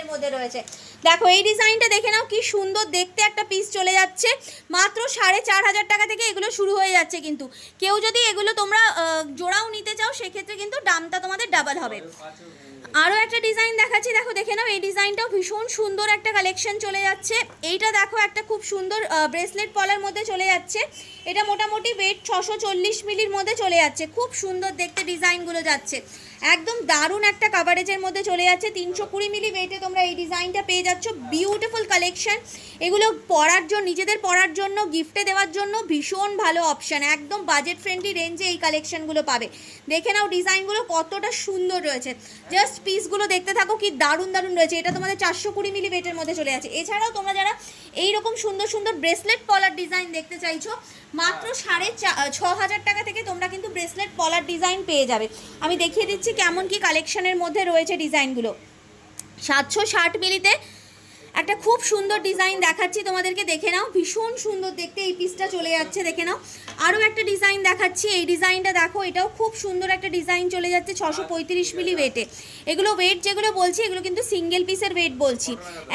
ডিজাইনের মধ্যে রয়েছে। দেখো এই ডিজাইনটা দেখে নাও, কি সুন্দর দেখতে একটা পিস চলে যাচ্ছে। মাত্র 4,500 টাকা থেকে এগুলো শুরু হয়ে যাচ্ছে। কিন্তু কেউ যদি এগুলো তোমরা জোড়াও নিতে চাও সেক্ষেত্রে কিন্তু দামটা তোমাদের ডাবল হবে। আরও একটা ডিজাইন দেখাচ্ছি, দেখো দেখে নাও। এই ডিজাইনটাও ভীষণ সুন্দর একটা কালেকশন চলে যাচ্ছে। এইটা দেখো একটা খুব সুন্দর ব্রেসলেট পলার মধ্যে চলে যাচ্ছে। এটা মোটামুটি ওয়েট 640 মিলির মধ্যে চলে যাচ্ছে। খুব সুন্দর দেখতে ডিজাইনগুলো যাচ্ছে, একদম দারুণ একটা কাভারেজের মধ্যে চলে যাচ্ছে। 320 মিলি ওয়েটে তোমরা এই ডিজাইনটা পেয়ে যাচ্ছ। Beautiful collection. এগুলো পরার জন্য, নিজেদের পরার জন্য, গিফটে দেওয়ার জন্য ভীষণ ভালো অপশান। একদম বাজেট ফ্রেন্ডলি রেঞ্জে এই কালেকশনগুলো পাবে। দেখে নাও ডিজাইনগুলো কতটা সুন্দর রয়েছে। জাস্ট পিসগুলো দেখতে থাকো, কি দারুণ দারুণ রয়েছে। এটা তোমাদের 420 মিলি ওয়েটের মধ্যে চলে যাচ্ছে। এছাড়াও তোমরা যারা এইরকম সুন্দর সুন্দর ব্রেসলেট পলার ডিজাইন দেখতে চাইছো, মাত্র 6,500 টাকা থেকে তোমরা কিন্তু ব্রেসলেট পলার ডিজাইন পেয়ে যাবে। আমি দেখিয়ে দিচ্ছি কেমন কি কালেকশনের মধ্যে রয়েছে ডিজাইনগুলো। 760 মিলিতে একটা খুব সুন্দর ডিজাইন দেখাচ্ছি তোমাদেরকে, দেখে নাও। ভীষণ সুন্দর দেখতে এই পিসটা চলে যাচ্ছে, দেখে নাও। আরও একটা ডিজাইন দেখাচ্ছি, এই ডিজাইনটা দেখো, এটাও খুব সুন্দর একটা ডিজাইন চলে যাচ্ছে 635 মিলি ওয়েটে। এগুলো ওয়েট যেগুলো বলছি এগুলো কিন্তু সিঙ্গেল পিসের ওয়েট বলছি।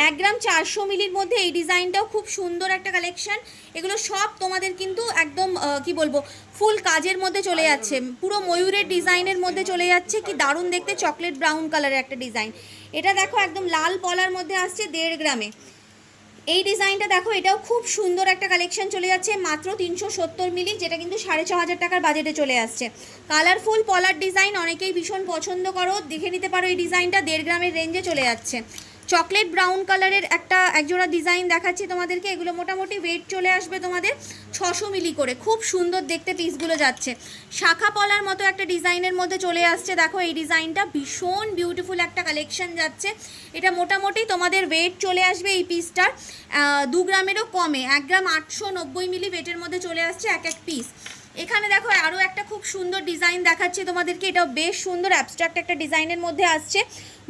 1 গ্রাম 400 মিলির মধ্যে এই ডিজাইনটাও খুব সুন্দর একটা কালেকশন। এগুলো সব তোমাদের কিন্তু একদম কি বলবো, ফুল কাজের মধ্যে চলে যাচ্ছে, পুরো ময়ূরের ডিজাইনের মধ্যে চলে যাচ্ছে। কি দারুণ দেখতে, চকলেট ব্রাউন কালারের একটা ডিজাইন। এটা দেখো একদম লাল পলার মধ্যে আসছে 1.5 গ্রামে। এই ডিজাইনটা দেখো, এটাও খুব সুন্দর একটা কালেকশন চলে যাচ্ছে মাত্র 370 মিলি, যেটা কিন্তু 6,500 টাকার বাজেটে চলে আসছে। কালারফুল পলার ডিজাইন অনেকেই ভীষণ পছন্দ করো, দেখে নিতে পারো। এই ডিজাইনটা 1.5 গ্রামের রেঞ্জে চলে যাচ্ছে। চকলেট ব্রাউন কালারের একজোড়া ডিজাইন দেখাচ্ছি তোমাদেরকে। এগুলো মোটামুটি ওয়েট চলে আসবে তোমাদের 600 মিলি করে। খুব সুন্দর দেখতে পিসগুলো যাচ্ছে। শাখা পলার মতো একটা ডিজাইনের মধ্যে চলে আসছে। দেখো এই ডিজাইনটা ভীষণ বিউটিফুল একটা কালেকশন যাচ্ছে। এটা মোটামুটি তোমাদের ওয়েট চলে আসবে এই পিসটার 2 গ্রামেরও কমে। 1 গ্রাম 890 মিলি ওয়েটের মধ্যে চলে আসছে এক এক পিস। এখানে দেখো আরও একটা খুব সুন্দর ডিজাইন দেখাচ্ছি তোমাদেরকে। এটাও বেশ সুন্দর অ্যাবস্ট্রাক্ট একটা ডিজাইনের মধ্যে আসছে।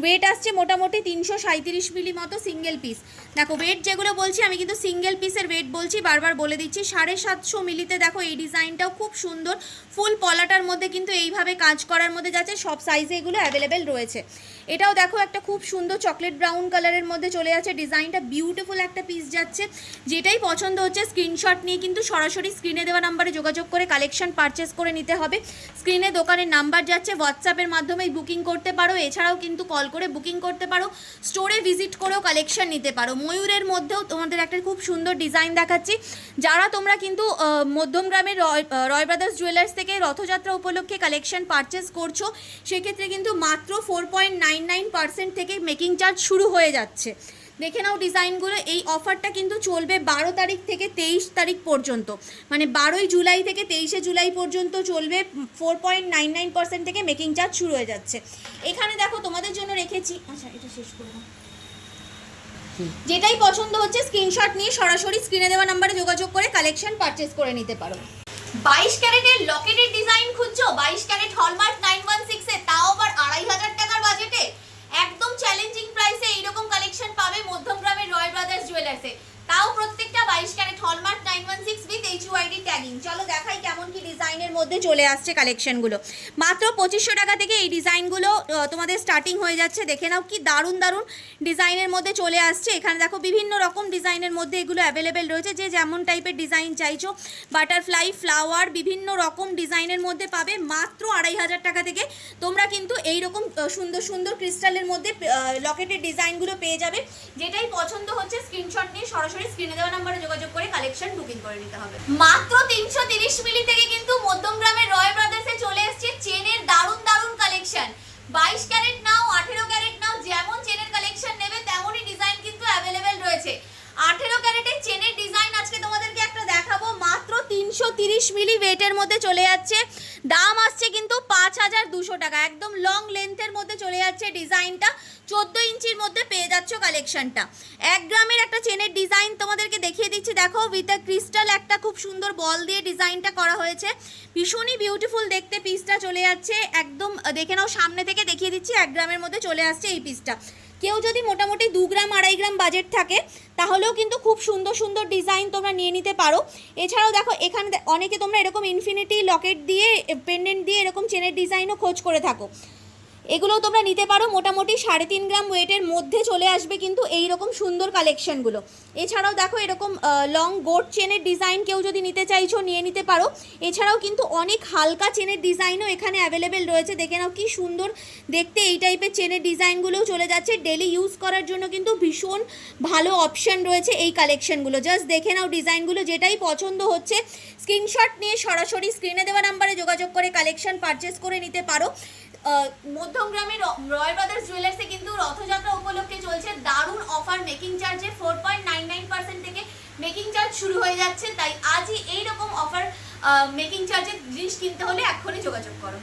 ওয়েট আসছে মোটামুটি 337 মিলি মতো সিঙ্গেল পিস। দেখো ওয়েট যেগুলো বলছি আমি কিন্তু সিঙ্গেল পিসের ওয়েট বলছি, বারবার বলে দিচ্ছি। 750 মিলিতে দেখো এই ডিজাইনটাও খুব সুন্দর। ফুল পলাটার মধ্যে কিন্তু এইভাবে কাজ করার মধ্যে যাচ্ছে। সব সাইজে এগুলো অ্যাভেলেবেল রয়েছে। এটাও দেখো একটা খুব সুন্দর চকলেট ব্রাউন কালারের মধ্যে চলে যাচ্ছে। ডিজাইনটা বিউটিফুল একটা পিস যাচ্ছে। যেটাই পছন্দ হচ্ছে স্ক্রিনশট নিয়ে কিন্তু সরাসরি স্ক্রিনে দেওয়া নাম্বারে যোগাযোগ করে কালেকশন পারচেস করে নিতে হবে। স্ক্রিনে দোকানের নাম্বার যাচ্ছে, হোয়াটসঅ্যাপের মাধ্যমে বুকিং করতে পারো। এছাড়াও কিন্তু কল করে বুকিং করতে পারো, স্টোরে ভিজিট করেও কালেকশন নিতে পারো। ময়ূরের মধ্যেও তোমাদের একটা খুব সুন্দর ডিজাইন দেখাচ্ছি। যারা তোমরা কিন্তু মধ্যমগ্রামের রয় ব্রাদার্স জুয়েলার্স থেকে রথযাত্রা উপলক্ষে কালেকশন পারচেস করছো, সেক্ষেত্রে কিন্তু মাত্র 4.99% থেকে মেকিং চার্জ শুরু হয়ে যাচ্ছে। দেখে নাও ডিজাইনগুলো। এই অফারটা কিন্তু চলবে 12 তারিখ থেকে 23 তারিখ পর্যন্ত, মানে 12ই জুলাই থেকে 23শে জুলাই পর্যন্ত চলবে। 4.99% থেকে মেকিং চার্জ শুরু হয়ে যাচ্ছে। এখানে দেখো তোমাদের জন্য রেখেছি, আচ্ছা এটা শেষ করে দাও। যেটাই পছন্দ হচ্ছে স্ক্রিনশট নিয়ে সরাসরি স্ক্রিনে দেওয়া নাম্বারে যোগাযোগ করে কালেকশন পারচেস করে নিতে পারো। 22 ক্যারেটের লকেটের ডিজাইন খুঁজছো, 22 ক্যারেট হলমার্ক 916 এ, তাও আবার 2,500 টাকার বাজেটে। একদম চ্যালেঞ্জিং প্রাইসে এইরকম কালেকশন পাবে মধ্যমগ্রামের রয় ব্রাদার্স জুয়েলার্সে, তাও প্রত্যেকটা 22 carat hallmark 916 with HUID tagging. চলো দেখাই কেমন কি ডিজাইনের মধ্যে চলে আসছে কালেকশনগুলো। মাত্র 2500 টাকা থেকে এই ডিজাইনগুলো তোমাদের স্টার্টিং হয়ে যাচ্ছে। দেখে নাও কি দারুণ দারুণ ডিজাইনের মধ্যে চলে আসছে। এখানে দেখো বিভিন্ন রকম ডিজাইনের মধ্যে এগুলো অ্যাভেলেবেল রয়েছে, যে যেমন টাইপের ডিজাইন চাইছো। বাটারফ্লাই, ফ্লাওয়ার, বিভিন্ন রকম ডিজাইনের মধ্যে পাবে। মাত্র 2,500 টাকা থেকে তোমরা কিন্তু এইরকম সুন্দর সুন্দর ক্রিস্টালের মধ্যে লকেটের ডিজাইনগুলো পেয়ে যাবে। যেটাই পছন্দ হচ্ছে স্ক্রিনশট নিয়ে সরাসরি স্ক্রিনে দেওয়া নাম্বারে যোগাযোগ করে কালেকশন বুকিং করে নিতে হবে। মাত্র 330 মিলি থেকে কিন্তু মধ্যমগ্রামের রয় ব্রাদার্সে চলে এসেছে চেনের দারুণ দারুণ কালেকশন। 22 ক্যারেট নাও, 18 ক্যারেট নাও, যেমন চেনের কালেকশন নেবে তেমনই ডিজাইন কিন্তু অ্যাভেলেবেল রয়েছে। 18 ক্যারেটের চেনের ডিজাইন আজকে তোমাদেরকে একটা দেখাবো। মাত্র 330 মিলি ওয়েটের মধ্যে চলে যাচ্ছে। দাম আসছে কিন্তু 5,200 টাকা। একদম লং লেন্থের মধ্যে চলে যাচ্ছে ডিজাইনটা। 14 ইঞ্চির মধ্যে পেয়ে যাচ্ছ কালেকশনটা। 1 গ্রামের একটা চেনের ডিজাইন তোমাদেরকে দেখিয়ে দিচ্ছি। দেখো উইথ আ ক্রিস্টাল একটা খুব সুন্দর বল দিয়ে ডিজাইনটা করা হয়েছে। ভীষণই বিউটিফুল দেখতে পিসটা চলে যাচ্ছে। একদম দেখে নাও, সামনে থেকে দেখিয়ে দিচ্ছি। 1 গ্রামের মধ্যে চলে আসছে এই পিসটা। কেউ যদি মোটামুটি 2 গ্রাম 2.5 গ্রাম বাজেট থাকে তাহলেও কিন্তু খুব সুন্দর সুন্দর ডিজাইন তোমরা নিয়ে নিতে পারো। এছাড়াও দেখো এখানে অনেকে তোমরা এরকম ইনফিনিটি লকেট দিয়ে, পেন্ডেন্ট দিয়ে এরকম চেনের ডিজাইনও খোঁজ করে থাকো। এগুলোও তোমরা নিতে পারো, মোটামুটি 3.5 গ্রাম ওয়েটের মধ্যে চলে আসবে কিন্তু এই রকম সুন্দর কালেকশনগুলো। এছাড়াও দেখো এরকম লং গোট চেনের ডিজাইন কেউ যদি নিতে চাইছো নিয়ে নিতে পারো। এছাড়াও কিন্তু অনেক হালকা চেনের ডিজাইনও এখানে অ্যাভেলেবেল রয়েছে, দেখে নাও কি সুন্দর দেখতে এই টাইপের চেনের ডিজাইনগুলোও চলে যাচ্ছে। ডেলি ইউজ করার জন্য কিন্তু ভীষণ ভালো অপশান রয়েছে এই কালেকশনগুলো। জাস্ট দেখে নাও ডিজাইনগুলো, যেটাই পছন্দ হচ্ছে স্ক্রিনশট নিয়ে সরাসরি স্ক্রিনে দেওয়া নাম্বারে যোগাযোগ করে কালেকশন পারচেস করে নিতে পারো। মধ্যমগ্রামের রয় ব্রাদার্স জুয়েলার্সে কিন্তু রথযাত্রা উপলক্ষে চলছে দারুণ অফার। মেকিং চার্জে 4.99% থেকে মেকিং চার্জ শুরু হয়ে যাচ্ছে, তাই আজই এইরকম অফার মেকিং চার্জের জিনিস কিনতে হলে এক্ষুনি যোগাযোগ করো।